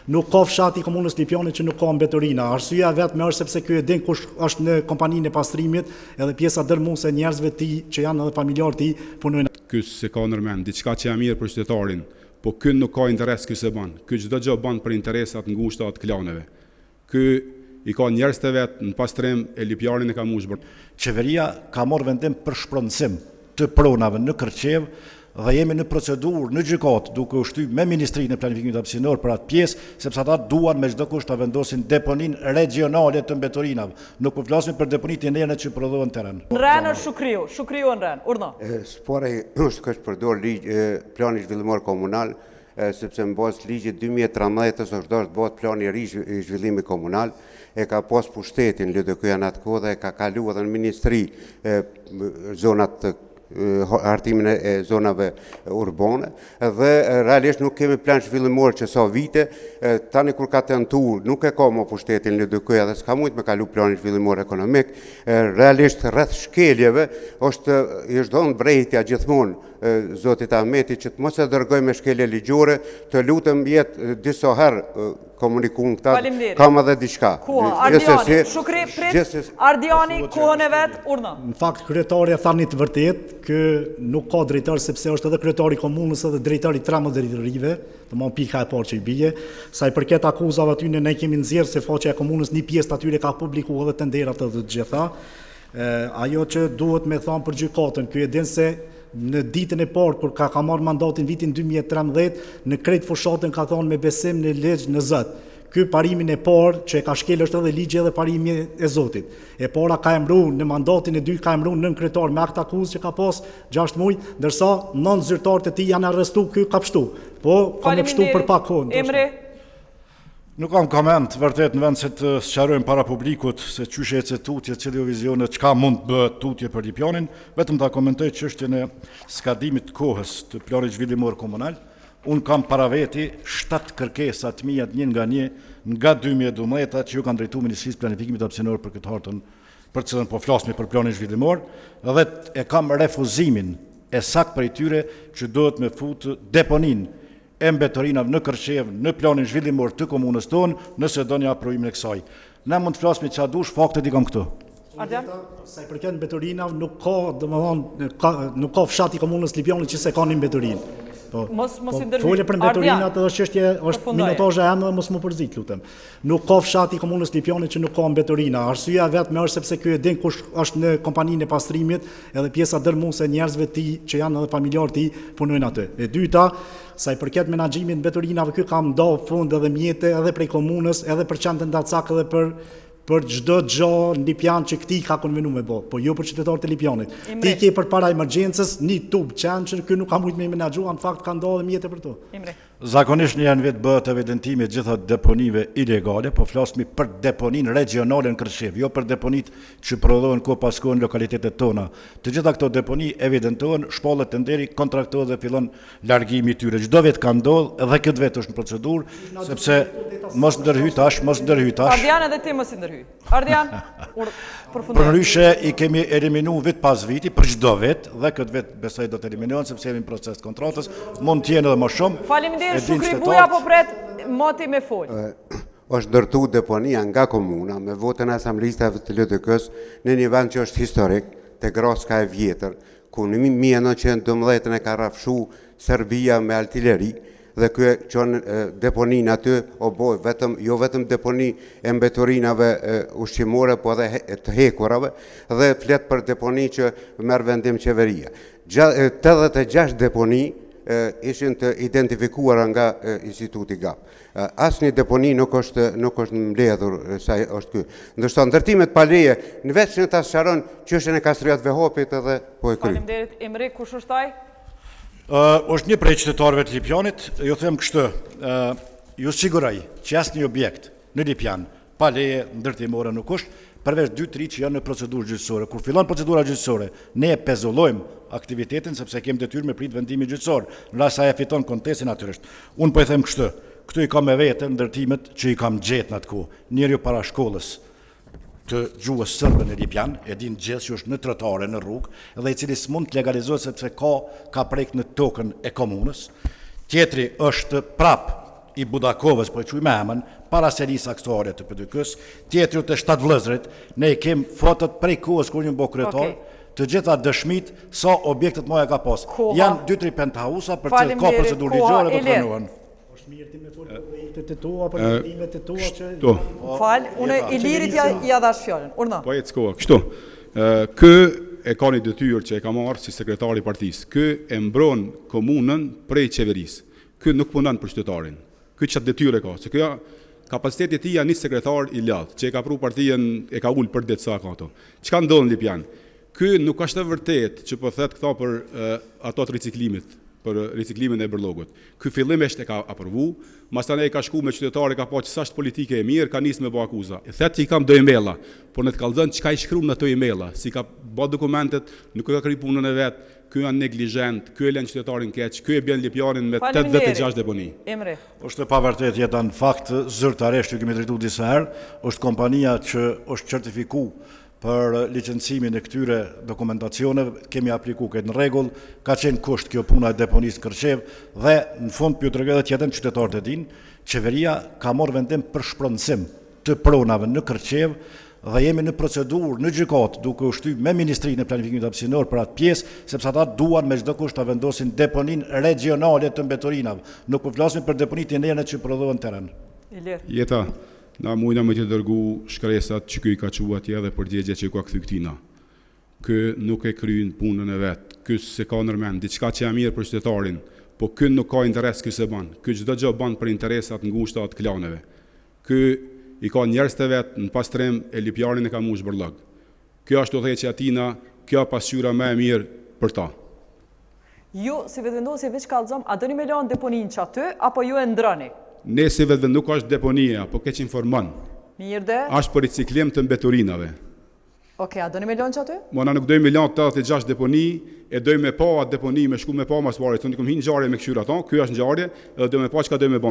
nuk ka fshati i komunës Lipjanit që nuk ka mbeturina. Arsyeja vetëm është sepse ky e din kush është në kompaninë e pastrimit, edhe pjesa dërmuese e njerëzve të tij që janë edhe familjarë të tij punojnë. Ky se ka ndërmend diçka që është mirë për qytetarin, po ky nuk ka interes ky se bën. Ky çdo gjë bën për interesat ngushta të klaneve. Ky i ka njerëz të vet në pastrim e Lipjanin e ka mushbër. Qeveria ka marrë vendim për shpronësim të pronave në Kërçev dhe jemi në procedurë në gjykatë duke u shtyp me Ministrinë e Planifikimit Hapësinor për atë pjesë, sepse ata duan me çdo kusht ta vendosin deponinë regionale të mbeturinave. Nuk po flasim për deponitë internë që prodhohen terren. Nren Shukriu Nren, urdhno. Spora është ka përdor plani zhvillimor komunal, sepse në bazë ligjit 2013 është dorë të bëhet plani i ri i zhvillimit komunal, e ka pas pushtetin LDK në atë kohë dhe e ka kaluar edhe në ministri zonat hartimin e zonave urbane dhe realisht nuk kemi plan zhvillimor që sa vite, tani kur ka tentuar nuk e ka më pushtetin LDK dhe s'ka mujt me kalu planin zhvillimor ekonomik, realisht rreth shkeljeve është i çdon drejtja gjithmonë Zotit Ahmeti që të mos e dërgoj me shkelje ligjore, të lutem jetë disa herë komunikun këta, kam edhe diçka. Ardiani, Shukri, prit, Ardiani, kohën e vetë, urdhno. Në fakt, kryetari e thani të vërtet, kë nuk ka drejtar, sepse është edhe kryetari komunës edhe drejtari 13 drejtorive, të mon pika e parë që i bije, sa i përket akuzave aty ne kemi nxjerrë se faqja e komunës një pjesë atyre ka publiku edhe tenderat edhe të gjitha. Ajo që duhet me thonë për gjykatën, ky e din se në ditën e parë kur ka marrë mandatin vitin 2013 në krejt fushatën ka thonë me besim në ligj në Zot. Ky parimin e parë që e ka shkel është edhe ligji edhe parimi e Zotit. E para ka emëruar në mandatin e dytë ka emëruar nën kryetar me akt akuzë që ka pas 6 muaj, ndërsa 9 zyrtarët e tij janë arrestuar, ky ka pshtu. Po ka më pshtu për pak kohë. Emri Nuk kam koment, vërtet në vend se të sqarojmë para publikut se çysh ecë tutje, cili vizione, çka mund të bëhet tutje për Lipjanin, vetëm ta komentoj çështjen e skadimit të kohës të planit zhvillimor komunal. Unë kam para veti 7 kërkesa të mia një nga 2012 që ju kanë drejtuar Ministrisë Planifikimit Hapësinor për këtë hartën, për cilën po flasmi për planin zhvillimor, dhe e kam refuzimin e sakt prej tyre që duhet me futë deponinë e mbeturinave në Kërçev, në planin zhvillimor të komunës tonë, nëse do një aprovimin e kësaj. Ne mund të flasmi çfarë dush, faktet i kam këtu. Sa i përket mbeturinave, nuk ka fshati i komunës Lipjanit që se ka një mbeturinë. Mos i ndërhyj. Folje për mbeturinat edhe çështje është minutazhe e ëmbël, mos më përzit, lutem. Nuk ka fshati i komunës Lipjanit që nuk ka mbeturina. Arsyeja vetëm është sepse ky e din kush është në kompaninë e pastrimit, edhe pjesa dërmuese e njerëzve të tij që janë edhe familjarë të tij punojnë aty. E dyta, sa i përket menaxhimit mbeturinave, ky ka ndau fond edhe mjete edhe prej komunës, edhe për Qendrën Dacak edhe për çdo gjë në Lipjan që këtij ka konvenuar me bë, po jo për qytetarët e Lipjanit. Ti ke përpara emergjencës një tub që ky nuk ka mujt me menaxhuar, në fakt ka ndodhur mjete për to. Zakonisht në janë vetë bëhet evidentimi gjitha deponive ilegale, po flasmi për deponinë regionale në Kërçev, jo për deponit që prodhohen kohë pas kohë në lokalitetet tona. Të gjitha këto deponi evidentohen, shpallet tenderi, kontraktohet dhe fillon largimi i tyre. Çdo vit ka ndodhur, edhe këtë vit është në procedurë, sepse mos ndërhyj tash. Ardian edhe ti mos i ndërhyj. Ardian, përfundoj. Përndryshe i kemi eliminuar vit pas viti për çdo vit dhe këtë vit besoj do të eliminohen sepse jemi në proces të kontratës, mund të jenë edhe më shumë. Faleminderit Shukri Buja, po pret moti me fol. Është ndërtuar deponia nga komuna me votën e asamblistave të LDK-s në një vend që është historik, te Graska e vjetër, ku në 1912 e ka rrafshu Serbia me artilleri dhe ky çon deponin aty jo vetëm deponi e mbeturinave ushqimore, po edhe të hekurave dhe flet për deponi që merr vendim qeveria. 86 deponi ishin të identifikuara nga Instituti GAP. Asnjë deponi nuk është mbledhur sa është ky. Ndërsa ndërtimet pa leje, në vetë që ta sqaron çështjen e Kastriat Vehopit edhe po e kry. Faleminderit. Emri, kush është ai? Është një prej qytetarëve të Lipjanit, ju them kështu, ju siguroj që asnjë objekt në Lipjan pa leje ndërtimore nuk është, përveç 2-3 që janë në procedurë gjyqësore. Kur fillon procedura gjyqësore, ne e pezullojmë aktivitetin sepse kemi detyrë me prit vendimin gjyqësor, në rast se ai fiton kontestin natyrisht. Unë po i them kështu, këtu i kam me vete ndërtimet që i kam gjetë në atë kohë. Njeriu para shkollës të gjuhës sërbe në Lipjan, e din gjithë që është në trotare, në rrugë, dhe i cili s'mund të legalizohet sepse ka prek në tokën e komunës. Tjetri është prap i Budakovës, po e quj me emën, para serisë aktuare të PDK-s, tjetër të 7 vëllezërit, ne kem fotot prej kohës kur një bo kryetar, të gjitha dëshmit sa objektet moja ka pas. Janë 2-3 penthouse-a për të ka procedurë ligjore të pranuar. Është mirë ti me folë projekte të tua, për vendimet të tua që... Falë, unë Ilirit ja dhash fjallën. Urna. Po e të skoha, kështu. Kë e ka një detyrë që e ka marrë si sekretari partisë. Kë e mbron komunën prej qeverisë. Kë nuk punon për qytetarin. Kë çat detyrë ka. Se kjo kapaciteti i tij janë një sekretar i lart, që e ka pru partijën, e ka ul për det sa ka ato. Çka ndodh në Lipjan? Ky nuk është e vërtet që po thet këta për ato të riciklimit, për riciklimin e bërllogut. Ky fillimisht e ka aprovu, mastaj e ka shku me qytetarë, ka pa që sa është politike e mirë, ka nisë me bë akuza. E thet që i kam do emaila, por në të kallëzën çka i shkruan në ato emaila, si ka bë dokumentet, nuk ka kryer punën e vet. Ky janë neglizhent, ky e lën qytetarin keq, ky e bën Lipjanin me 86 deponi. Emre. Është pa vërtet jetë në fakt zyrtarisht që kemi drejtuar disa herë, është kompania që është certifikuar për licencimin e këtyre dokumentacioneve, kemi aplikuar këtë në rregull, ka qenë kusht kjo puna e deponisë Kërçev dhe në fund pyet edhe tjetër qytetarët e dinë, qeveria ka marrë vendim për shpronësim të pronave në Kërçev dhe jemi në procedurë në gjykatë duke u shtyr me Ministrinë e Planifikimit Hapësinor për atë pjesë, sepse ata duan me çdo kusht ta vendosin deponinë regionale të mbetorinave. Nuk po flasim për deponitë e që prodhohen terren. Jeta, na mujna me të dërgu shkresat që ky ka qua atje dhe përgjigje që ka kthy këtina. Ky nuk e kryen punën e vet. Ky se ka ndërmend diçka që është mirë për qytetarin, po ky nuk ka interes ky se bën. Ky çdo gjë bën për interesat ngushta të klaneve. Ky i ka njerëz të vet në pastrim e Lipjanin e ka mush bërllog. Kjo është udhëheqja atina, kjo pasqyra më e mirë për ta. Ju si vetëvendosje veç kallëzom, a doni me lanë deponinë që aty, apo ju e ndroni? Ne si vetëvend nuk është deponia, po keq informon. Mirë dhe? Është për riciklim të mbetorinave. Okej, a doni me lanë që aty? Mona nuk dojmë me lanë 86 deponi, e dojmë me pa atë deponi, me shku me pa mas pare, të në kom hinë ngjarje me këshyra ta, kjo është ngjarje, edhe dojmë me pa që ka dojmë me bën.